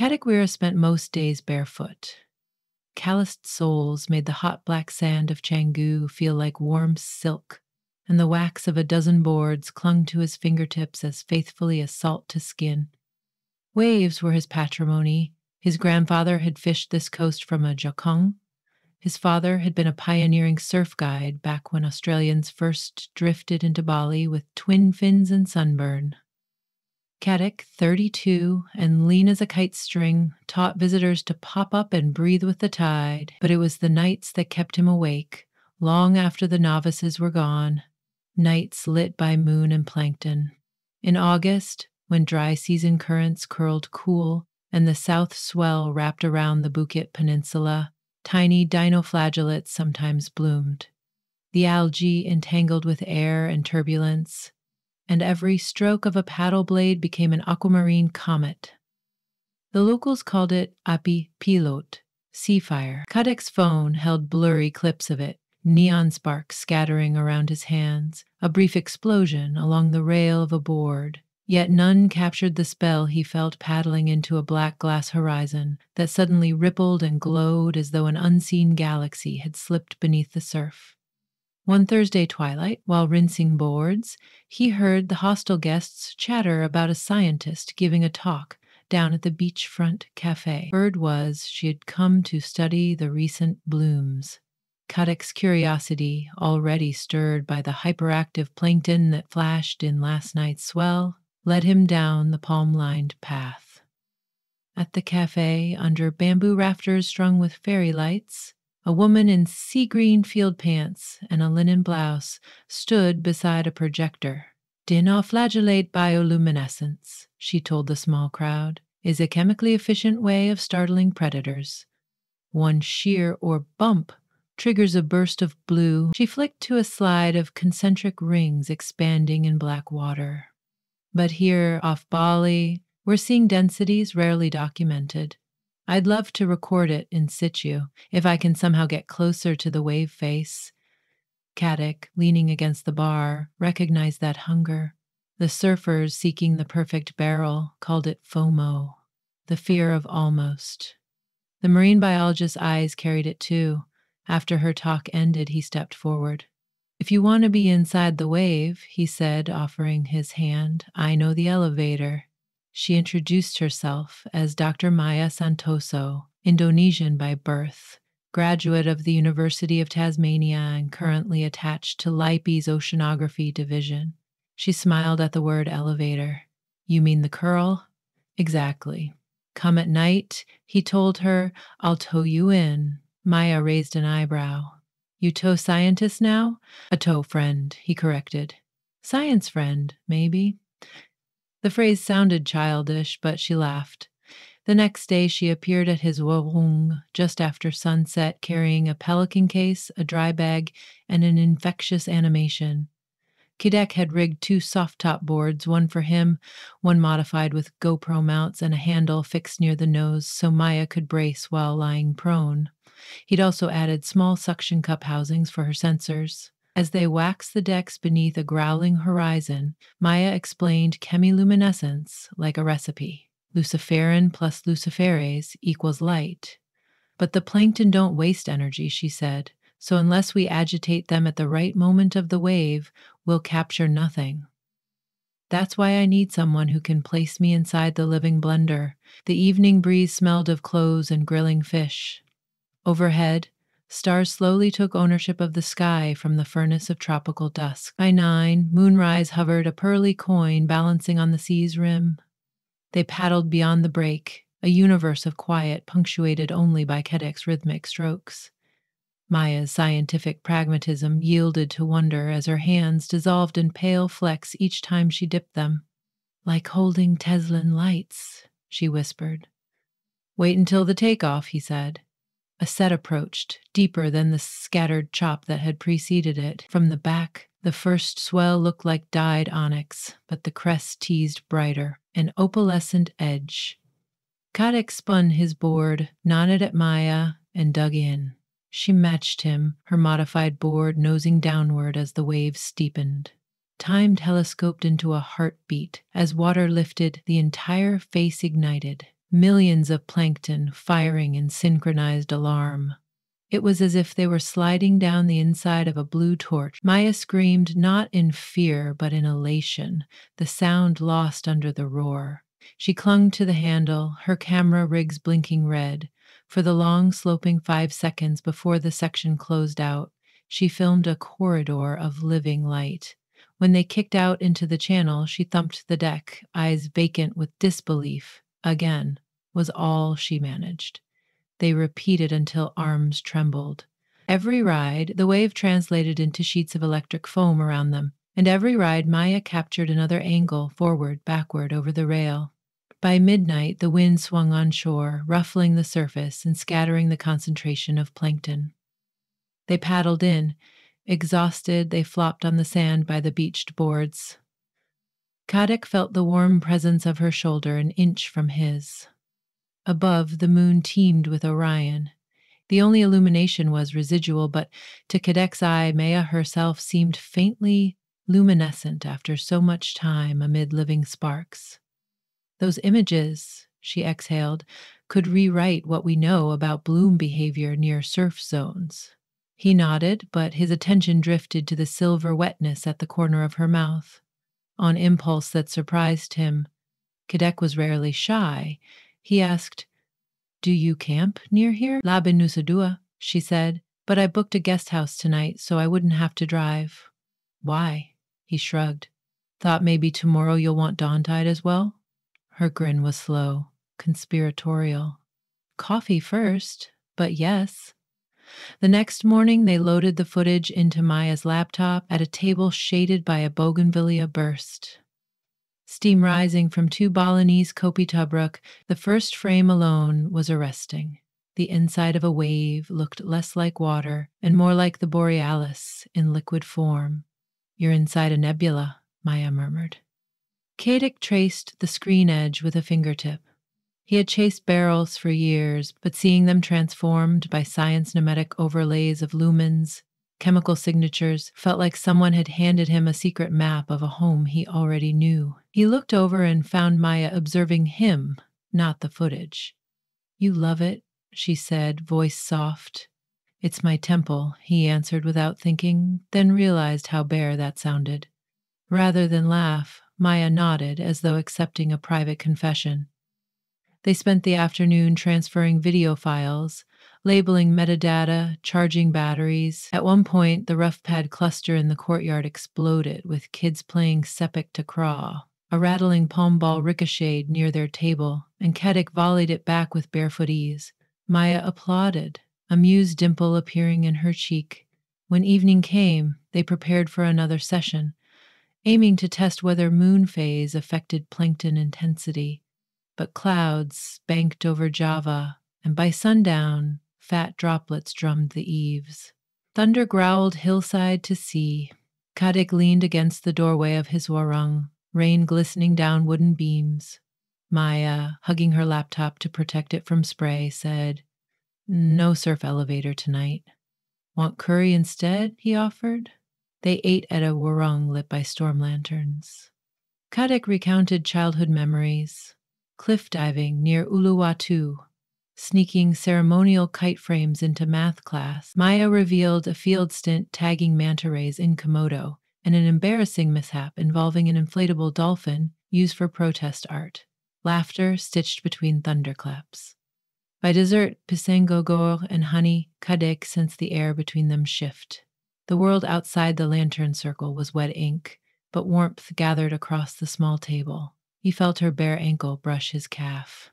Katakwira spent most days barefoot. Calloused soles made the hot black sand of Canggu feel like warm silk, and the wax of a dozen boards clung to his fingertips as faithfully as salt to skin. Waves were his patrimony. His grandfather had fished this coast from a jokung. His father had been a pioneering surf guide back when Australians first drifted into Bali with twin fins and sunburn. Katic, 32, and lean as a kite string, taught visitors to pop up and breathe with the tide, but it was the nights that kept him awake, long after the novices were gone, nights lit by moon and plankton. In August, when dry season currents curled cool and the south swell wrapped around the Bukit Peninsula, tiny dinoflagellates sometimes bloomed. The algae entangled with air and turbulence, and every stroke of a paddle blade became an aquamarine comet. The locals called it api pilot, sea fire. Katic's phone held blurry clips of it, neon sparks scattering around his hands, a brief explosion along the rail of a board. Yet none captured the spell he felt paddling into a black glass horizon that suddenly rippled and glowed as though an unseen galaxy had slipped beneath the surf. One Thursday twilight, while rinsing boards, he heard the hostel guests chatter about a scientist giving a talk down at the beachfront cafe. Word was she had come to study the recent blooms. Katic's curiosity, already stirred by the hyperactive plankton that flashed in last night's swell, led him down the palm-lined path. At the cafe, under bamboo rafters strung with fairy lights, a woman in sea-green field pants and a linen blouse stood beside a projector. Dinoflagellate bioluminescence, she told the small crowd, is a chemically efficient way of startling predators. One shear or bump triggers a burst of blue. She flicked to a slide of concentric rings expanding in black water. But here, off Bali, we're seeing densities rarely documented. I'd love to record it in situ, if I can somehow get closer to the wave face. Katic, leaning against the bar, recognized that hunger. The surfers seeking the perfect barrel called it FOMO, the fear of almost. The marine biologist's eyes carried it too. After her talk ended, he stepped forward. If you want to be inside the wave, he said, offering his hand, I know the elevator. She introduced herself as Dr. Maya Santoso, Indonesian by birth, graduate of the University of Tasmania and currently attached to LIPE's Oceanography Division. She smiled at the word elevator. You mean the curl? Exactly. Come at night, he told her. I'll tow you in. Maya raised an eyebrow. You tow scientist now? A tow friend, he corrected. Science friend, maybe. The phrase sounded childish, but she laughed. The next day she appeared at his warung just after sunset, carrying a pelican case, a dry bag, and an infectious animation. Katic had rigged 2 soft-top boards, one for him, one modified with GoPro mounts and a handle fixed near the nose so Maya could brace while lying prone. He'd also added small suction cup housings for her sensors. As they waxed the decks beneath a growling horizon, Maya explained chemiluminescence like a recipe. Luciferin plus luciferase equals light. But the plankton don't waste energy, she said, so unless we agitate them at the right moment of the wave, we'll capture nothing. That's why I need someone who can place me inside the living blender. The evening breeze smelled of clothes and grilling fish. Overhead, stars slowly took ownership of the sky from the furnace of tropical dusk. By 9, moonrise hovered a pearly coin balancing on the sea's rim. They paddled beyond the break, a universe of quiet punctuated only by Katic's rhythmic strokes. Maya's scientific pragmatism yielded to wonder as her hands dissolved in pale flecks each time she dipped them. Like holding Teslan lights, she whispered. Wait until the takeoff, he said. A set approached, deeper than the scattered chop that had preceded it. From the back, the first swell looked like dyed onyx, but the crest teased brighter, an opalescent edge. Katic spun his board, nodded at Maya, and dug in. She matched him, her modified board nosing downward as the waves steepened. Time telescoped into a heartbeat. As water lifted, the entire face ignited. millions of plankton firing in synchronized alarm. It was as if they were sliding down the inside of a blue torch. Maya screamed not in fear, but in elation, the sound lost under the roar. She clung to the handle, her camera rigs blinking red. For the long, sloping 5 seconds before the section closed out, she filmed a corridor of living light. When they kicked out into the channel, she thumped the deck, eyes vacant with disbelief. Again, was all she managed. They repeated until arms trembled. Every ride, the wave translated into sheets of electric foam around them, and every ride Maya captured another angle, forward, backward, over the rail. By midnight, the wind swung on shore, ruffling the surface and scattering the concentration of plankton. They paddled in. Exhausted, they flopped on the sand by the beached boards. Kadek felt the warm presence of her shoulder an inch from his. Above, the moon teemed with Orion. The only illumination was residual, but to Kadek's eye, Maya herself seemed faintly luminescent after so much time amid living sparks. Those images, she exhaled, could rewrite what we know about bloom behavior near surf zones. He nodded, but his attention drifted to the silver wetness at the corner of her mouth. On impulse that surprised him, Kadek was rarely shy. He asked, "Do you camp near here?" "La Benusadua," she said, "but I booked a guest house tonight so I wouldn't have to drive." "Why?" He shrugged. "Thought maybe tomorrow you'll want Dawntide as well?" Her grin was slow, conspiratorial. "Coffee first, but yes." The next morning, they loaded the footage into Maya's laptop at a table shaded by a bougainvillea burst. Steam rising from 2 Balinese Kopi Tubruk, the first frame alone was arresting. The inside of a wave looked less like water and more like the borealis in liquid form. "You're inside a nebula," Maya murmured. Kadek traced the screen edge with a fingertip. He had chased barrels for years, but seeing them transformed by science-pneumatic overlays of lumens, chemical signatures, felt like someone had handed him a secret map of a home he already knew. He looked over and found Maya observing him, not the footage. "You love it," she said, voice soft. "It's my temple," he answered without thinking, then realized how bare that sounded. Rather than laugh, Maya nodded as though accepting a private confession. They spent the afternoon transferring video files, labeling metadata, charging batteries. At one point, the rough pad cluster in the courtyard exploded, with kids playing Sepik Takraw. A rattling palm ball ricocheted near their table, and Kadek volleyed it back with barefoot ease. Maya applauded, a amused dimple appearing in her cheek. When evening came, they prepared for another session, aiming to test whether moon phase affected plankton intensity. But clouds banked over Java, and by sundown, fat droplets drummed the eaves. Thunder growled hillside to sea. Kadek leaned against the doorway of his warung, rain glistening down wooden beams. Maya, hugging her laptop to protect it from spray, said, "No surf elevator tonight." "Want curry instead?" he offered. They ate at a warung lit by storm lanterns. Kadek recounted childhood memories. Cliff diving near Uluwatu, sneaking ceremonial kite frames into math class. Maya revealed a field stint tagging manta rays in Komodo, and an embarrassing mishap involving an inflatable dolphin used for protest art. Laughter stitched between thunderclaps. By dessert, pisang gogor and honey, Kadek sensed the air between them shift. The world outside the lantern circle was wet ink, but warmth gathered across the small table. He felt her bare ankle brush his calf.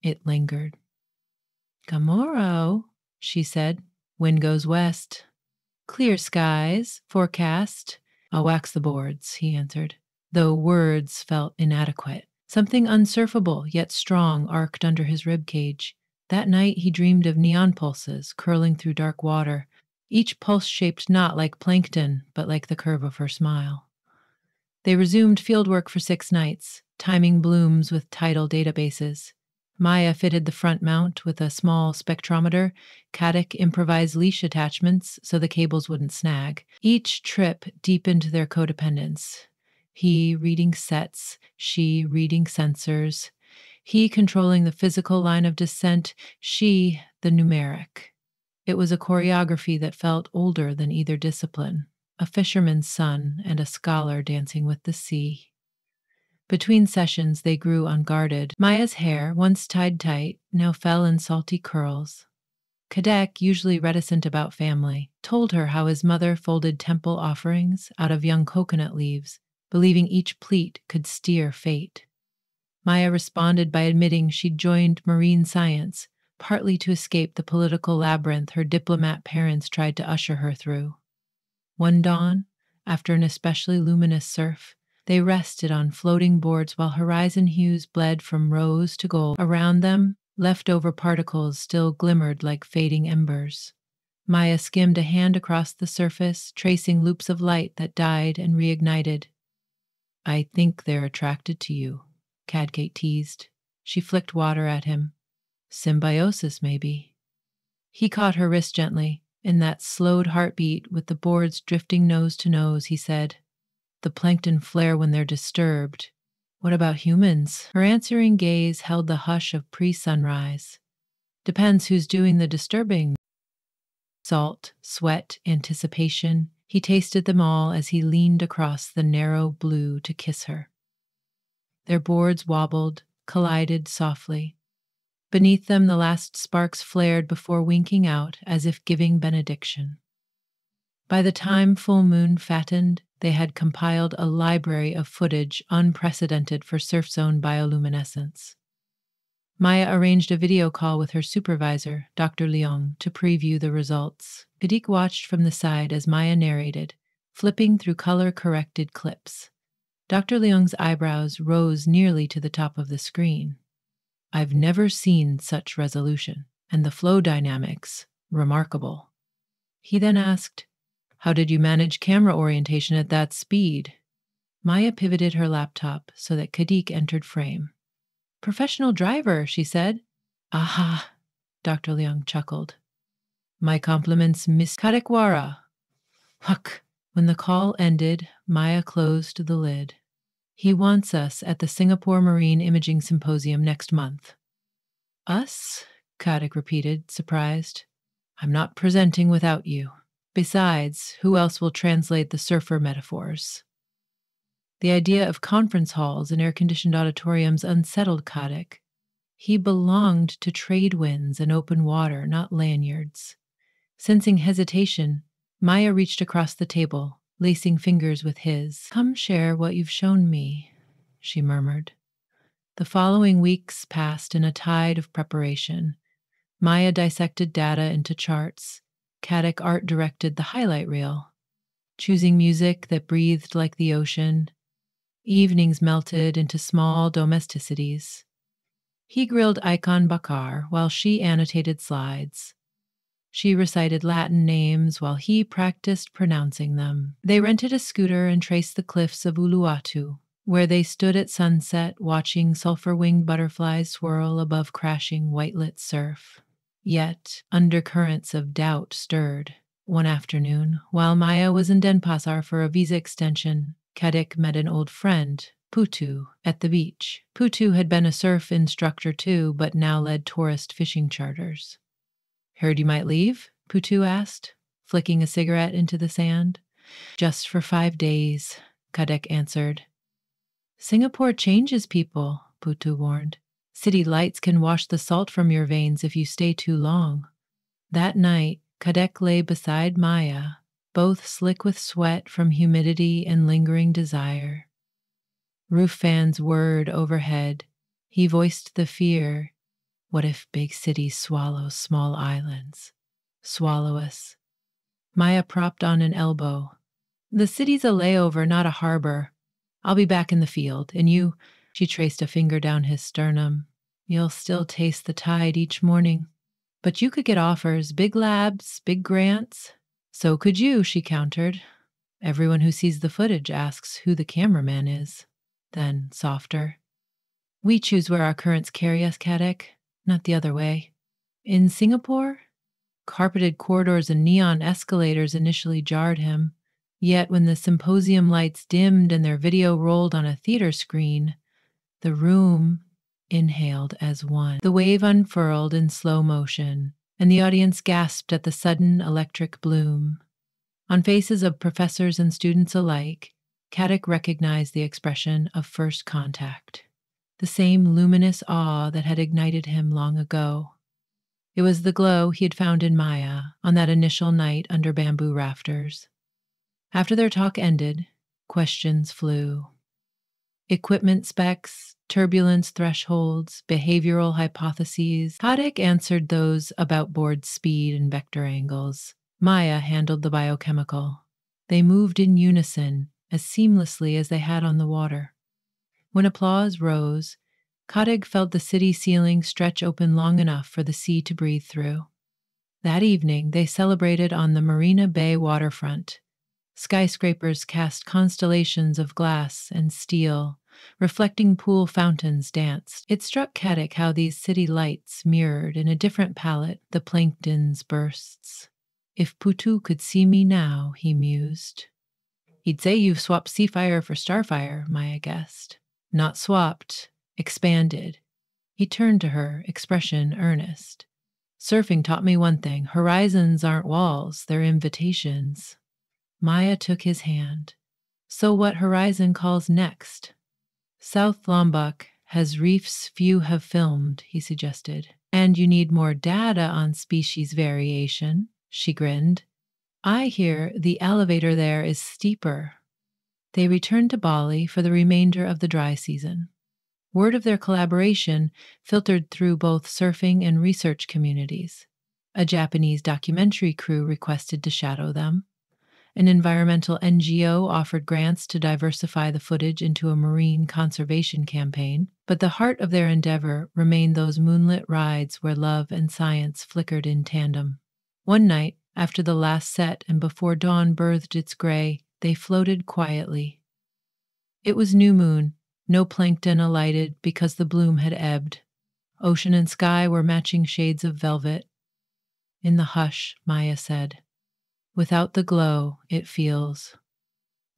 It lingered. "Tomorrow," she said. "Wind goes west. Clear skies. Forecast." "I'll wax the boards," he answered, though words felt inadequate. Something unsurfable yet strong arced under his ribcage. That night he dreamed of neon pulses curling through dark water, each pulse shaped not like plankton, but like the curve of her smile. They resumed fieldwork for 6 nights, timing blooms with tidal databases. Maya fitted the front mount with a small spectrometer. Kadek improvised leash attachments so the cables wouldn't snag. Each trip deepened their codependence. He reading sets, she reading sensors. He controlling the physical line of descent, she the numeric. It was a choreography that felt older than either discipline, a fisherman's son and a scholar dancing with the sea. Between sessions, they grew unguarded. Maya's hair, once tied tight, now fell in salty curls. Kadek, usually reticent about family, told her how his mother folded temple offerings out of young coconut leaves, believing each pleat could steer fate. Maya responded by admitting she'd joined marine science, partly to escape the political labyrinth her diplomat parents tried to usher her through. One dawn, after an especially luminous surf, they rested on floating boards while horizon hues bled from rose to gold. Around them, leftover particles still glimmered like fading embers. Maya skimmed a hand across the surface, tracing loops of light that died and reignited. "I think they're attracted to you," Cadkate teased. She flicked water at him. "Symbiosis, maybe." He caught her wrist gently. In that slowed heartbeat with the boards drifting nose to nose, he said, "The plankton flare when they're disturbed. What about humans?" Her answering gaze held the hush of pre-sunrise. "Depends who's doing the disturbing." Salt, sweat, anticipation. He tasted them all as he leaned across the narrow blue to kiss her. Their boards wobbled, collided softly. Beneath them, the last sparks flared before winking out as if giving benediction. By the time full moon fattened, they had compiled a library of footage unprecedented for surf zone bioluminescence. Maya arranged a video call with her supervisor, Dr. Leong, to preview the results. Kadik watched from the side as Maya narrated, flipping through color-corrected clips. Dr. Leong's eyebrows rose nearly to the top of the screen. "I've never seen such resolution, and the flow dynamics, remarkable." He then asked, "How did you manage camera orientation at that speed?" Maya pivoted her laptop so that Kadik entered frame. "Professional driver," she said. "Aha," Dr. Leong chuckled. "My compliments, Miss Kadekwara." Huck. When the call ended, Maya closed the lid. "He wants us at the Singapore Marine Imaging Symposium next month." "Us?" Kadek repeated, surprised. "I'm not presenting without you. Besides, who else will translate the surfer metaphors?" The idea of conference halls and air-conditioned auditoriums unsettled Kadek. He belonged to trade winds and open water, not lanyards. Sensing hesitation, Maya reached across the table, lacing fingers with his. "Come share what you've shown me," she murmured. The following weeks passed in a tide of preparation. Maya dissected data into charts. Kadek art-directed the highlight reel, choosing music that breathed like the ocean. Evenings melted into small domesticities. He grilled Icon Bakar while she annotated slides. She recited Latin names while he practiced pronouncing them. They rented a scooter and traced the cliffs of Uluwatu, where they stood at sunset watching sulfur-winged butterflies swirl above crashing white-lit surf. Yet undercurrents of doubt stirred. One afternoon, while Maya was in Denpasar for a visa extension, Kadek met an old friend, Putu, at the beach. Putu had been a surf instructor too, but now led tourist fishing charters. "Heard you might leave?" Putu asked, flicking a cigarette into the sand. "Just for 5 days," Kadek answered. "Singapore changes people," Putu warned. "City lights can wash the salt from your veins if you stay too long." That night, Kadek lay beside Maya, both slick with sweat from humidity and lingering desire. Roof fans whirred overhead. He voiced the fear. What if big cities swallow small islands? Swallow us. Maya propped on an elbow. "The city's a layover, not a harbor. I'll be back in the field, and you," she traced a finger down his sternum, "you'll still taste the tide each morning. But you could get offers, big labs, big grants." "So could you," she countered. "Everyone who sees the footage asks who the cameraman is." Then, softer, "We choose where our currents carry us, Kadek, not the other way." In Singapore, carpeted corridors and neon escalators initially jarred him. Yet when the symposium lights dimmed and their video rolled on a theater screen, the room, inhaled as one. The wave unfurled in slow motion, and the audience gasped at the sudden electric bloom. On faces of professors and students alike, Caddick recognized the expression of first contact, the same luminous awe that had ignited him long ago. It was the glow he had found in Maya on that initial night under bamboo rafters. After their talk ended, questions flew. Equipment specs, turbulence thresholds, behavioral hypotheses. Caddick answered those about board speed and vector angles. Maya handled the biochemical. They moved in unison, as seamlessly as they had on the water. When applause rose, Caddick felt the city ceiling stretch open long enough for the sea to breathe through. That evening, they celebrated on the Marina Bay waterfront. Skyscrapers cast constellations of glass and steel, reflecting pool fountains danced. It struck Caddick how these city lights mirrored in a different palette the plankton's bursts. If Putu could see me now, he mused. He'd say you've swapped sea fire for starfire, Maya guessed. Not swapped, expanded. He turned to her, expression earnest. Surfing taught me one thing. Horizons aren't walls, they're invitations. Maya took his hand. So what horizon calls next? South Lombok has reefs few have filmed, he suggested. And you need more data on species variation, she grinned. I hear the elevator there is steeper. They returned to Bali for the remainder of the dry season. Word of their collaboration filtered through both surfing and research communities. A Japanese documentary crew requested to shadow them. An environmental NGO offered grants to diversify the footage into a marine conservation campaign, but the heart of their endeavor remained those moonlit rides where love and science flickered in tandem. One night, after the last set and before dawn birthed its gray, they floated quietly. It was new moon. No plankton alighted because the bloom had ebbed. Ocean and sky were matching shades of velvet. In the hush, Maya said, without the glow, it feels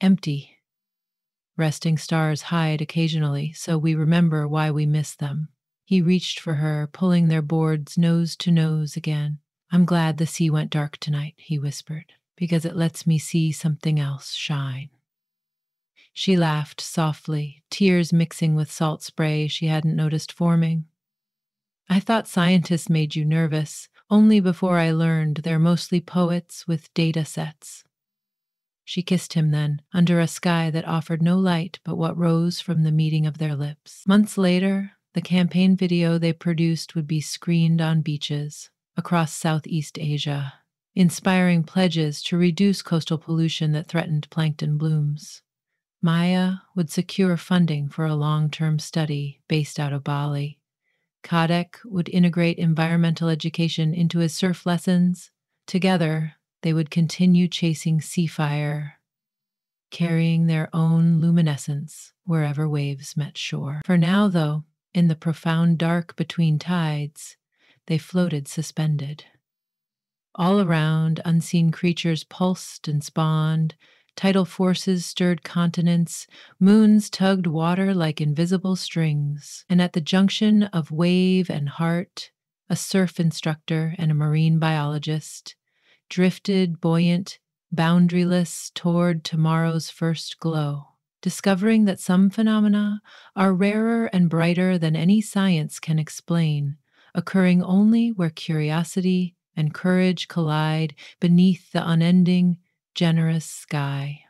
empty. Resting stars hide occasionally, so we remember why we miss them. He reached for her, pulling their boards nose to nose again. I'm glad the sea went dark tonight, he whispered, because it lets me see something else shine. She laughed softly, tears mixing with salt spray she hadn't noticed forming. I thought scientists made you nervous, only before I learned they're mostly poets with data sets. She kissed him then, under a sky that offered no light but what rose from the meeting of their lips. Months later, the campaign video they produced would be screened on beaches across Southeast Asia, inspiring pledges to reduce coastal pollution that threatened plankton blooms. Maya would secure funding for a long-term study based out of Bali. Caddick would integrate environmental education into his surf lessons. Together, they would continue chasing sea fire, carrying their own luminescence wherever waves met shore. For now, though, in the profound dark between tides, they floated suspended. All around, unseen creatures pulsed and spawned. Tidal forces stirred continents, moons tugged water like invisible strings, and at the junction of wave and heart, a surf instructor and a marine biologist drifted buoyant, boundaryless toward tomorrow's first glow, discovering that some phenomena are rarer and brighter than any science can explain, occurring only where curiosity and courage collide beneath the unending, generous sky.